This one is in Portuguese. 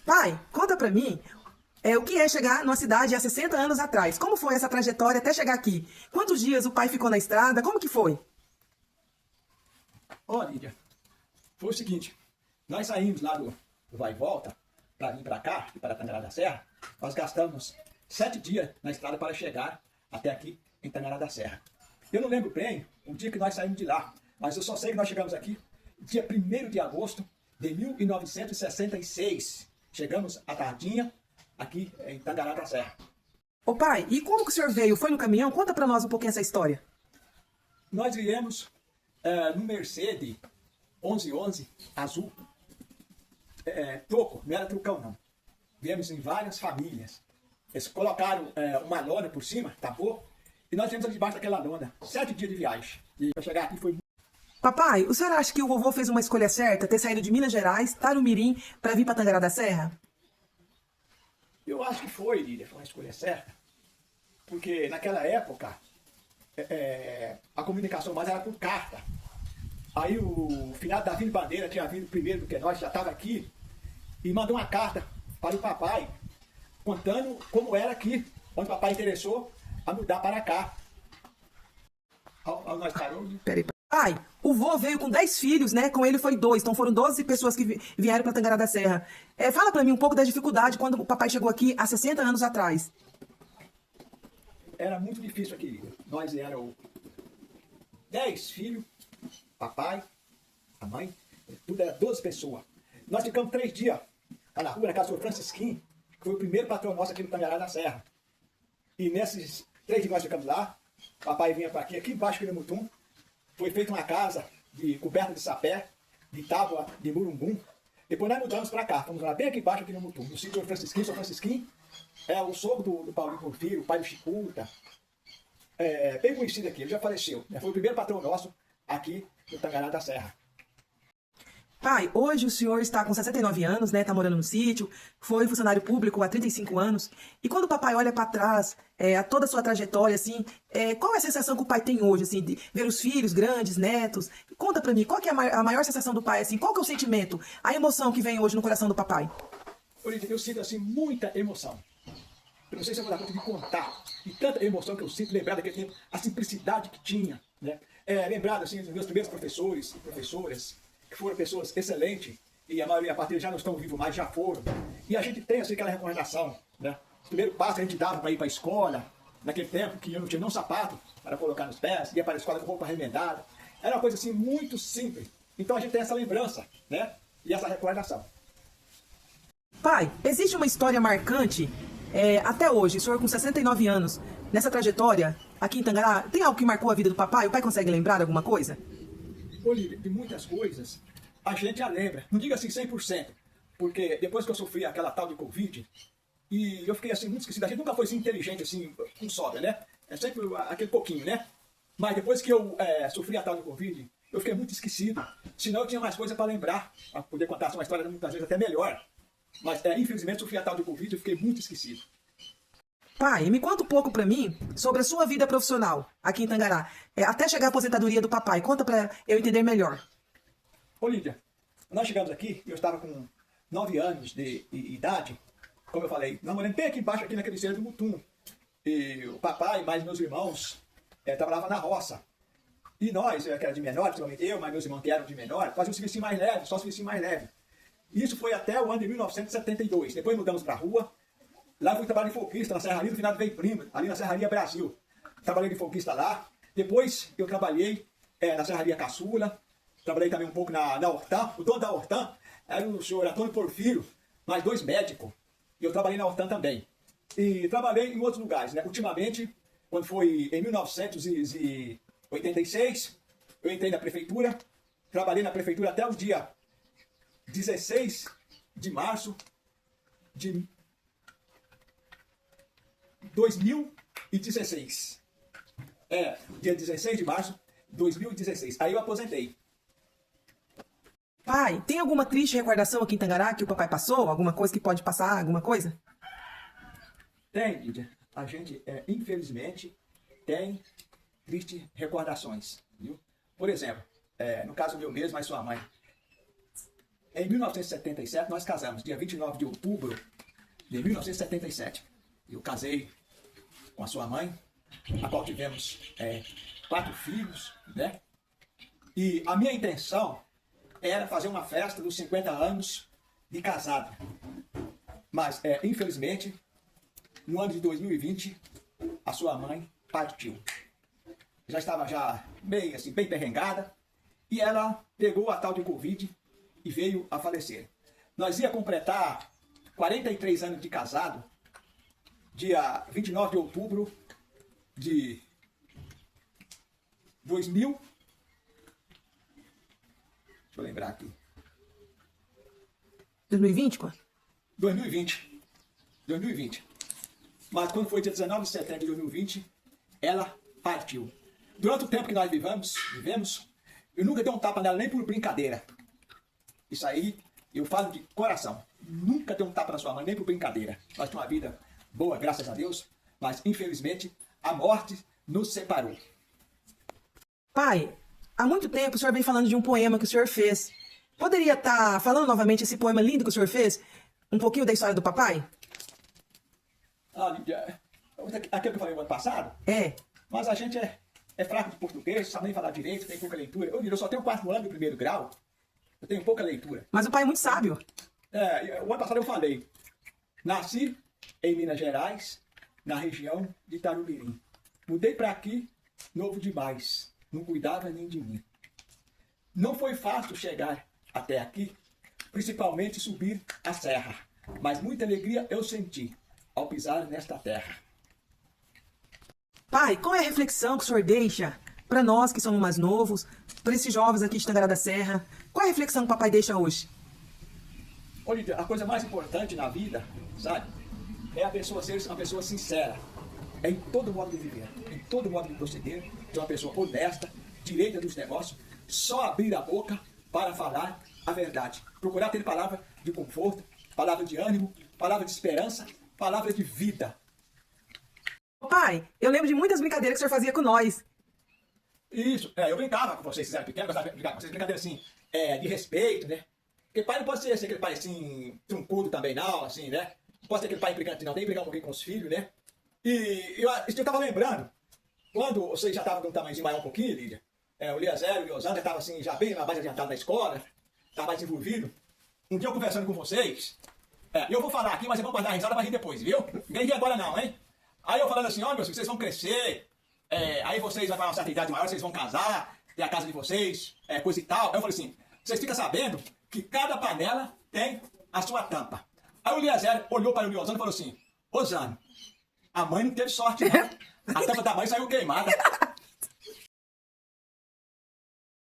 Pai, conta pra mim o que é chegar numa cidade há 60 anos atrás. Como foi essa trajetória até chegar aqui? Quantos dias o pai ficou na estrada? Como que foi? Ó, Lídia, foi o seguinte, nós saímos lá do Vai e Volta para vir para cá, para Tangará da Serra. Nós gastamos 7 dias na estrada para chegar até aqui em Tangará da Serra. Eu não lembro bem o dia que nós saímos de lá, mas eu só sei que nós chegamos aqui dia 1º de agosto de 1966. Chegamos à tardinha aqui em Tangará da Serra. Ô pai, e como que o senhor veio? Foi no caminhão? Conta pra nós um pouquinho essa história. Nós viemos no Mercedes 1111 azul, troco, não era trucão não. Viemos em várias famílias. Eles colocaram uma lona por cima, tapou, e nós viemos debaixo daquela lona. 7 dias de viagem. E para chegar aqui foi muito. Papai, o senhor acha que o vovô fez uma escolha certa, ter saído de Minas Gerais, Tarumirim, para vir para Tangará da Serra? Eu acho que foi, Lídia, foi uma escolha certa. Porque naquela época, a comunicação mais era por carta. Aí o finado Davi Bandeira tinha vindo primeiro do que nós, já estava aqui, e mandou uma carta para o papai, contando como era aqui, onde o papai interessou a mudar para cá. Nós paramos. Peraí. Pai, o vô veio com 10 filhos, né? Com ele foi 2, então foram 12 pessoas que vieram para Tangará da Serra. Fala para mim um pouco da dificuldade quando o papai chegou aqui há 60 anos atrás. Era muito difícil aqui, Lídia. Nós éramos 10 filhos, papai, a mãe, tudo era 12 pessoas. Nós ficamos 3 dias lá na rua, na casa do Francisquinho, que foi o primeiro patrão nosso aqui no Tangará da Serra. E nesses 3 dias que nós ficamos lá, papai vinha para aqui embaixo aqui no Mutum, foi feita uma casa coberta de sapé, de tábua de murumbum. Depois nós mudamos para cá, fomos lá bem aqui embaixo aqui no Mutum, no sítio do Francisquinho. São Francisquinho é o sogro do Paulinho Porfírio, o pai do Chicuta. Bem conhecido aqui, ele já faleceu. Foi o primeiro patrão nosso aqui no Tangará da Serra. Pai, hoje o senhor está com 69 anos, né? Tá morando no sítio, foi funcionário público há 35 anos. E quando o papai olha para trás, a toda a sua trajetória, assim, qual é a sensação que o pai tem hoje, assim, de ver os filhos grandes, netos? Conta para mim, qual que é a maior sensação do pai, assim? Qual que é o sentimento, a emoção que vem hoje no coração do papai? Eu sinto, assim, muita emoção. Eu não sei se eu vou dar conta de contar. E tanta emoção que eu sinto, lembrar daquele tempo, a simplicidade que tinha, né? Lembrado, assim, dos meus primeiros professores e professoras, que foram pessoas excelentes, e a maioria, a parte deles já não estão vivos mais, já foram. E a gente tem, assim, aquela recordação, né? O primeiro passo que a gente dava para ir para a escola, naquele tempo que eu não tinha nem um sapato para colocar nos pés, ia para a escola com roupa remendada. Era uma coisa, assim, muito simples. Então a gente tem essa lembrança, né? E essa recordação. Pai, existe uma história marcante, até hoje, o senhor com 69 anos, nessa trajetória, aqui em Tangará, tem algo que marcou a vida do papai? O pai consegue lembrar de alguma coisa? Olívia, de muitas coisas, a gente já lembra. Não diga assim 100%, porque depois que eu sofri aquela tal de Covid, e eu fiquei assim muito esquecido, a gente nunca foi assim inteligente, assim, com sobra, né? É sempre aquele pouquinho, né? Mas depois que eu sofri a tal de Covid, eu fiquei muito esquecido. Senão eu tinha mais coisa para lembrar, para poder contar uma história muitas vezes até melhor. Mas infelizmente sofri a tal de Covid e eu fiquei muito esquecido. Pai, me conta um pouco pra mim sobre a sua vida profissional aqui em Tangará. Até chegar à aposentadoria do papai. Conta pra eu entender melhor. Ô Lídia, nós chegamos aqui, eu estava com 9 anos de idade. Como eu falei, nós moramos bem aqui embaixo, aqui naquele centro do Mutum. E o papai, mais meus irmãos, trabalhavam na roça. E nós, que era de menor, principalmente eu, mas meus irmãos que eram de menor, faziam o serviço mais leve, só o serviço mais leve. Isso foi até o ano de 1972. Depois mudamos para a rua. Lá eu fui trabalhar de folguista na Serraria do Finado Veio Primo, ali na Serraria Brasil. Trabalhei de folguista lá. Depois eu trabalhei na Serraria Caçula. Trabalhei também um pouco na Hortan. O dono da Hortan era o senhor Antônio Porfírio, mais 2 médicos. E eu trabalhei na Hortan também. E trabalhei em outros lugares, né? Ultimamente, quando foi em 1986, eu entrei na prefeitura. Trabalhei na prefeitura até o dia 16 de março de 2016. Dia 16 de março de 2016. Aí eu aposentei. Pai, tem alguma triste recordação aqui em Tangará que o papai passou? Alguma coisa que pode passar? Alguma coisa? Tem, Lídia. A gente, infelizmente, tem tristes recordações. Viu? Por exemplo, no caso meu mesmo, mas sua mãe. Em 1977, nós casamos, dia 29 de outubro de 1977. Eu casei com a sua mãe, a qual tivemos 4 filhos, né? E a minha intenção era fazer uma festa dos 50 anos de casado. Mas, infelizmente, no ano de 2020, a sua mãe partiu. Já estava bem perrengada, e ela pegou a tal de Covid e veio a falecer. Nós ia completar 43 anos de casado, dia 29 de outubro de 2000. Deixa eu lembrar aqui. 2020, quando? 2020. 2020. Mas quando foi dia 19 de setembro de 2020, ela partiu. Durante o tempo que nós vivemos, eu nunca dei um tapa nela nem por brincadeira. Isso aí, eu falo de coração. Nunca dei um tapa na sua mãe, nem por brincadeira. Nós temos uma vida boa, graças a Deus, mas infelizmente a morte nos separou. Pai, há muito tempo o senhor vem falando de um poema que o senhor fez. Poderia estar falando novamente esse poema lindo que o senhor fez? Um pouquinho da história do papai? Ah, Lídia, aquilo que eu falei no ano passado? É. Mas a gente é fraco de português, sabe nem falar direito, tem pouca leitura. Eu só tenho 4 anos do primeiro grau, eu tenho pouca leitura. Mas o pai é muito sábio. O ano passado eu falei, nasci em Minas Gerais, na região de Itarumirim. Mudei para aqui, novo demais, não cuidava nem de mim. Não foi fácil chegar até aqui, principalmente subir a serra, mas muita alegria eu senti ao pisar nesta terra. Pai, qual é a reflexão que o senhor deixa para nós que somos mais novos, para esses jovens aqui de Tangará da Serra? Qual é a reflexão que o papai deixa hoje? Olha, a coisa mais importante na vida, sabe, é a pessoa ser uma pessoa sincera. É em todo modo de viver, em todo modo de proceder, ser uma pessoa honesta, direita dos negócios, só abrir a boca para falar a verdade. Procurar ter palavra de conforto, palavra de ânimo, palavra de esperança, palavra de vida. Pai, eu lembro de muitas brincadeiras que o senhor fazia com nós. Isso, eu brincava com vocês, vocês eram pequenos, eu gostava de brincar com vocês, brincadeira assim, de respeito, né? Porque pai não pode ser aquele pai assim, truncudo também não, assim, né? Não pode ser aquele pai implicante não, tem que brigar um pouquinho com os filhos, né? E eu estava lembrando, quando vocês já estavam com um tamanhozinho maior um pouquinho, Lídia, o Liazero e o Osana estavam assim, já bem mais adiantado na escola, estava mais envolvido. Um dia eu conversando com vocês, eu vou falar aqui, mas vocês vão guardar a risada para rir depois, viu? Ninguém ri agora não, hein? Aí eu falando assim, ó, meus filhos, vocês vão crescer, aí vocês vão para uma certa idade maior, vocês vão casar, ter a casa de vocês, coisa e tal. Aí eu falei assim, vocês ficam sabendo que cada panela tem a sua tampa. Aí o Liazero olhou para o Osano e falou assim, Osano, a mãe não teve sorte não. A tampa da mãe saiu queimada.